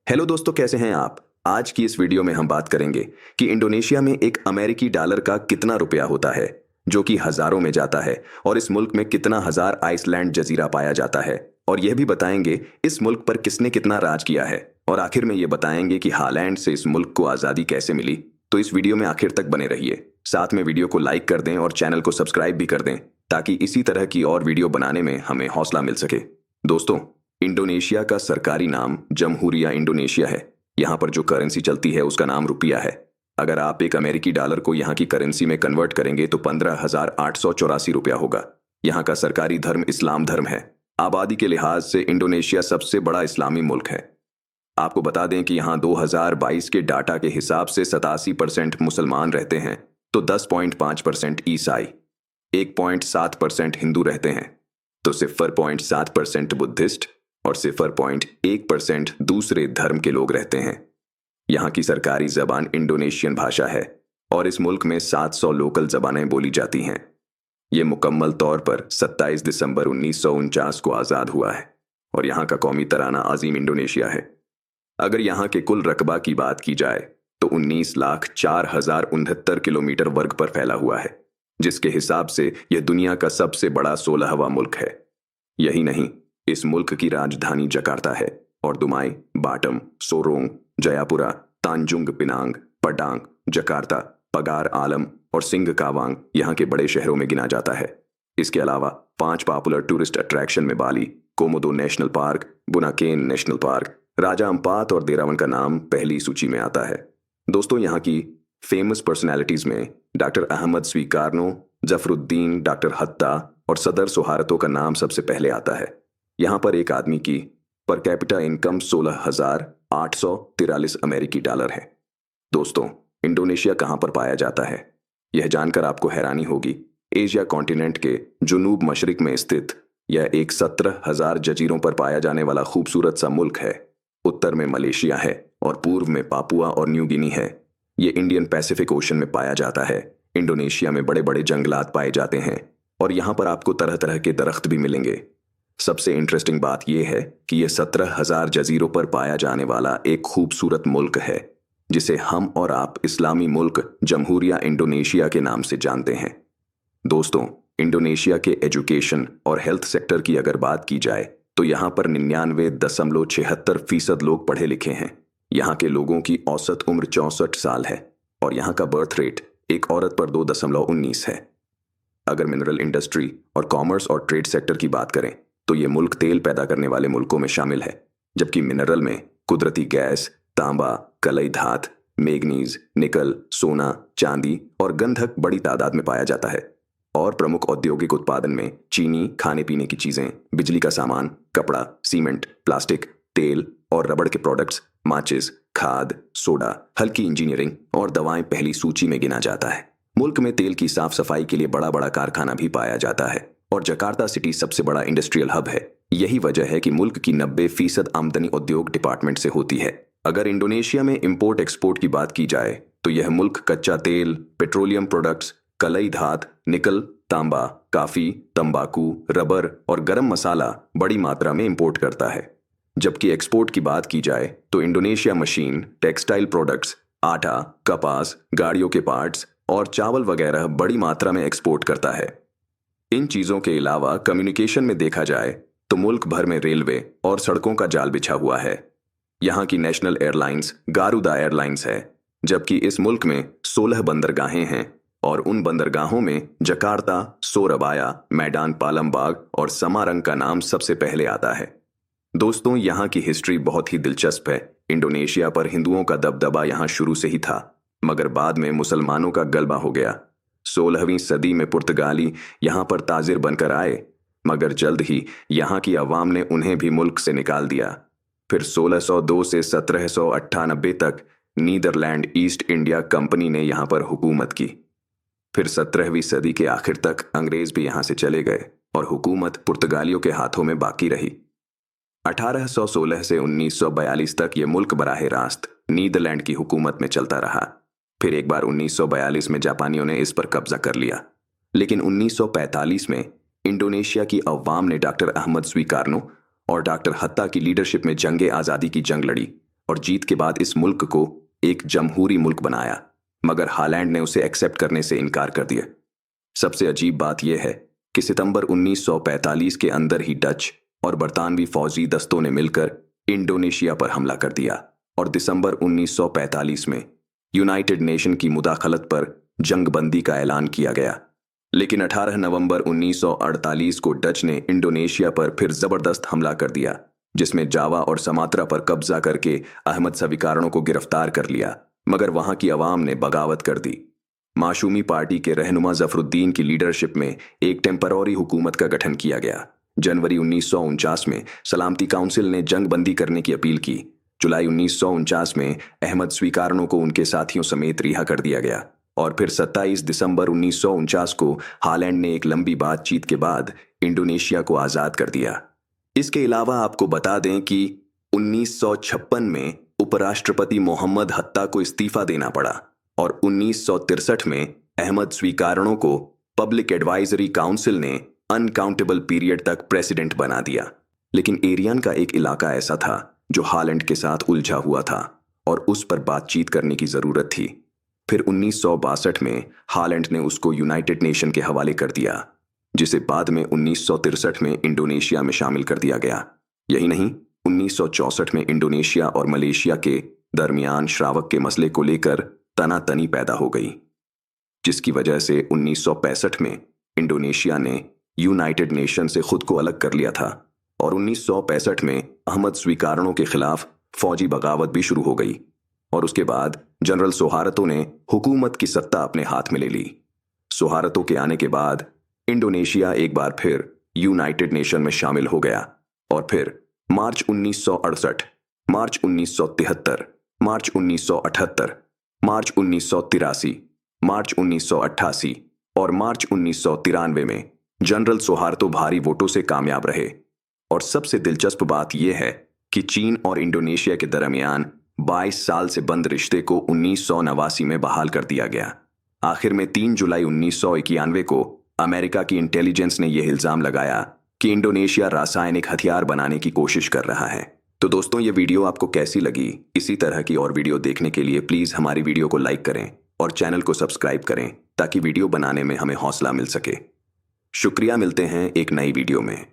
Hello दोस्तों, कैसे हैं आप? आज की इस वीडियो में हम बात करेंगे कि इंडोनेशिया में एक अमेरिकी डॉलर का कितना रुपया होता है, जो कि हजारों में जाता है, और इस मुल्क में कितना हजार आइसलैंड जजीरा पाया जाता है। और यह भी बताएंगे इस मुल्क पर किसने कितना राज किया है। और आखिर में ये बताएंगे कि हालैंड से इस मुल्क को आज़ादी कैसे मिली। तो इस वीडियो में आखिर तक बने रहिए। साथ में वीडियो को लाइक कर दें और चैनल को सब्सक्राइब भी कर दें, ताकि इसी तरह की और वीडियो बनाने में हमें हौसला मिल सके। दोस्तों, इंडोनेशिया का सरकारी नाम जमहूरिया इंडोनेशिया है। यहाँ पर जो करेंसी चलती है उसका नाम रुपया है। अगर आप एक अमेरिकी डॉलर को यहाँ की करेंसी में कन्वर्ट करेंगे तो 15,884 रुपया होगा। यहाँ का सरकारी धर्म इस्लाम धर्म है। आबादी के लिहाज से इंडोनेशिया सबसे बड़ा इस्लामी मुल्क है। आपको बता दें कि यहाँ 2022 के डाटा के हिसाब से 87% मुसलमान रहते हैं, तो 10.5% ईसाई, 1.7% हिंदू रहते हैं, तो 0.7% बुद्धिस्ट और 0.1% दूसरे धर्म के लोग रहते हैं। यहाँ की सरकारी जबान इंडोनेशियन भाषा है और इस मुल्क में 700 लोकल जबानें बोली जाती हैं। ये मुकम्मल तौर पर 27 दिसंबर 1949 को आज़ाद हुआ है और यहाँ का कौमी तराना अजीम इंडोनेशिया है। अगर यहाँ के कुल रकबा की बात की जाए तो 19,04,069 किलोमीटर वर्ग पर फैला हुआ है, जिसके हिसाब से यह दुनिया का सबसे बड़ा 16वां मुल्क है। यही नहीं, इस मुल्क की राजधानी जकार्ता है और Dumai, Batam, Sorong, Jayapura, Tanjung Pinang, Padang, Jakarta, Pagar Alam और सिंघकावांग यहाँ के बड़े शहरों में गिना जाता है। इसके अलावा 5 पॉपुलर टूरिस्ट अट्रैक्शन में बाली, कोमोदो नेशनल पार्क, बुनाकेन नेशनल पार्क, राजा अम्पात और देरावन का नाम पहली सूची में आता है। दोस्तों, यहाँ की फेमस पर्सनैलिटीज में डॉक्टर अहमद स्वीकारनो, जफरुद्दीन, डॉक्टर हत्ता और सदर सोहारतो का नाम सबसे पहले आता है। यहाँ पर एक आदमी की पर कैपिटा इनकम 16,843 अमेरिकी डॉलर है। दोस्तों, इंडोनेशिया कहाँ पर पाया जाता है? यह जानकर आपको हैरानी होगी। एशिया कॉन्टिनेंट के जुनूब मशरिक में स्थित यह एक 17,000 जजीरों पर पाया जाने वाला खूबसूरत सा मुल्क है। उत्तर में मलेशिया है और पूर्व में पापुआ और न्यू गिनी है। ये इंडियन पैसिफिक ओशन में पाया जाता है। इंडोनेशिया में बड़े बड़े जंगलात पाए जाते हैं और यहाँ पर आपको तरह तरह के दरख्त भी मिलेंगे। सबसे इंटरेस्टिंग बात यह है कि यह 17,000 जजीरों पर पाया जाने वाला एक खूबसूरत मुल्क है, जिसे हम और आप इस्लामी मुल्क जमहूरिया इंडोनेशिया के नाम से जानते हैं। दोस्तों, इंडोनेशिया के एजुकेशन और हेल्थ सेक्टर की अगर बात की जाए तो यहाँ पर 99.76% लोग पढ़े लिखे हैं। यहाँ के लोगों की औसत उम्र 64 साल है और यहाँ का बर्थ रेट एक औरत पर 2.19 है। अगर मिनरल इंडस्ट्री और कॉमर्स और ट्रेड सेक्टर की बात करें तो ये मुल्क तेल पैदा करने वाले मुल्कों में शामिल है, जबकि मिनरल में कुदरती गैस, तांबा, कलई धात, मैग्नीज, निकल, सोना, चांदी और गंधक बड़ी तादाद में पाया जाता है। और प्रमुख औद्योगिक उत्पादन में चीनी, खाने पीने की चीजें, बिजली का सामान, कपड़ा, सीमेंट, प्लास्टिक, तेल और रबड़ के प्रोडक्ट्स, माचिस, खाद, सोडा, हल्की इंजीनियरिंग और दवाएं पहली सूची में गिना जाता है। मुल्क में तेल की साफ सफाई के लिए बड़ा बड़ा कारखाना भी पाया जाता है और जकार्ता सिटी सबसे बड़ा इंडस्ट्रियल हब है। यही वजह है कि मुल्क की 90% आमदनी उद्योग डिपार्टमेंट से होती है। अगर इंडोनेशिया में इंपोर्ट एक्सपोर्ट की बात की जाए तो यह मुल्क कच्चा तेल, पेट्रोलियम प्रोडक्ट्स, कलई धात, निकल, तांबा, काफी, तंबाकू, रबर और गरम मसाला बड़ी मात्रा में इंपोर्ट करता है। जबकि एक्सपोर्ट की बात की जाए तो इंडोनेशिया मशीन, टेक्सटाइल प्रोडक्ट्स, आटा, कपास, गाड़ियों के पार्ट्स और चावल वगैरह बड़ी मात्रा में एक्सपोर्ट करता है। इन चीजों के अलावा कम्युनिकेशन में देखा जाए तो मुल्क भर में रेलवे और सड़कों का जाल बिछा हुआ है। यहाँ की नेशनल एयरलाइंस गारुदा एयरलाइंस है, जबकि इस मुल्क में 16 बंदरगाहें हैं और उन बंदरगाहों में जकार्ता, सोरबाया, मैदान पालमबाग और समारंग का नाम सबसे पहले आता है। दोस्तों, यहाँ की हिस्ट्री बहुत ही दिलचस्प है। इंडोनेशिया पर हिंदुओं का दबदबा यहाँ शुरू से ही था, मगर बाद में मुसलमानों का गलबा हो गया। 16वीं सदी में पुर्तगाली यहाँ पर ताजिर बनकर आए, मगर जल्द ही यहाँ की अवाम ने उन्हें भी मुल्क से निकाल दिया। फिर 1602 से 1798 तक नीदरलैंड ईस्ट इंडिया कंपनी ने यहाँ पर हुकूमत की। फिर 17वीं सदी के आखिर तक अंग्रेज भी यहाँ से चले गए और हुकूमत पुर्तगालियों के हाथों में बाकी रही। 1816 से 1942 तक ये मुल्क बराह रास्त नीदरलैंड की हुकूमत में चलता रहा। फिर एक बार 1942 में जापानियों ने इस पर कब्जा कर लिया, लेकिन 1945 में इंडोनेशिया की अवाम ने डॉक्टर अहमद स्वीकारनो और डॉक्टर हत्ता की लीडरशिप में जंगे आज़ादी की जंग लड़ी और जीत के बाद इस मुल्क को एक जमहूरी मुल्क बनाया, मगर हालैंड ने उसे एक्सेप्ट करने से इनकार कर दिया। सबसे अजीब बात यह है कि सितंबर 1945 के अंदर ही डच और बरतानवी फौजी दस्तों ने मिलकर इंडोनेशिया पर हमला कर दिया और दिसंबर 1945 में यूनाइटेड नेशन की मुदाखलत पर जंगबंदी का ऐलान किया गया। लेकिन 18 नवंबर 1948 को डच ने इंडोनेशिया पर फिर जबरदस्त हमला कर दिया, जिसमें जावा और समात्रा पर कब्जा करके अहमद सविकारणों को गिरफ्तार कर लिया, मगर वहां की अवाम ने बगावत कर दी। माशूमी पार्टी के रहनुमा जफरुद्दीन की लीडरशिप में एक टेम्पररी हुकूमत का गठन किया गया। जनवरी 1949 में सलामती काउंसिल ने जंगबंदी करने की अपील की। जुलाई 1949 में अहमद स्वीकारणों को उनके साथियों समेत रिहा कर दिया गया और फिर 27 दिसंबर 1949 को हालैंड ने एक लंबी बातचीत के बाद इंडोनेशिया को आज़ाद कर दिया। इसके अलावा आपको बता दें कि 1956 में उपराष्ट्रपति मोहम्मद हत्ता को इस्तीफा देना पड़ा और 1963 में अहमद स्वीकारणों को पब्लिक एडवाइजरी काउंसिल ने अनकाउंटेबल पीरियड तक प्रेसिडेंट बना दिया। लेकिन एरियन का एक इलाका ऐसा था जो हालैंड के साथ उलझा हुआ था और उस पर बातचीत करने की जरूरत थी। फिर 1962 में हालैंड ने उसको यूनाइटेड नेशन के हवाले कर दिया, जिसे बाद में 1963 में इंडोनेशिया में शामिल कर दिया गया। यही नहीं, 1964 में इंडोनेशिया और मलेशिया के दरमियान श्रावक के मसले को लेकर तनातनी पैदा हो गई, जिसकी वजह से 1965 में इंडोनेशिया ने यूनाइटेड नेशन से खुद को अलग कर लिया था और 1965 में अहमद स्वीकारणों के खिलाफ फौजी बगावत भी शुरू हो गई और उसके बाद जनरल सुहार्तो ने हुकूमत की सत्ता अपने हाथ में ले ली। सुहार्तो के आने के बाद इंडोनेशिया एक बार फिर यूनाइटेड नेशन में शामिल हो गया और फिर मार्च 1968, मार्च 1973, मार्च 1978, मार्च 1983, मार्च 1988 और मार्च 1993 में जनरल सुहार्तो भारी वोटों से कामयाब रहे। और सबसे दिलचस्प बात यह है कि चीन और इंडोनेशिया के दरमियान 22 साल से बंद रिश्ते को 1989 में बहाल कर दिया गया। आखिर में 3 जुलाई 1991 को अमेरिका की इंटेलिजेंस ने यह इल्जाम लगाया कि इंडोनेशिया रासायनिक हथियार बनाने की कोशिश कर रहा है। तो दोस्तों, ये वीडियो आपको कैसी लगी? इसी तरह की और वीडियो देखने के लिए प्लीज़ हमारी वीडियो को लाइक करें और चैनल को सब्सक्राइब करें ताकि वीडियो बनाने में हमें हौसला मिल सके। शुक्रिया, मिलते हैं एक नई वीडियो में।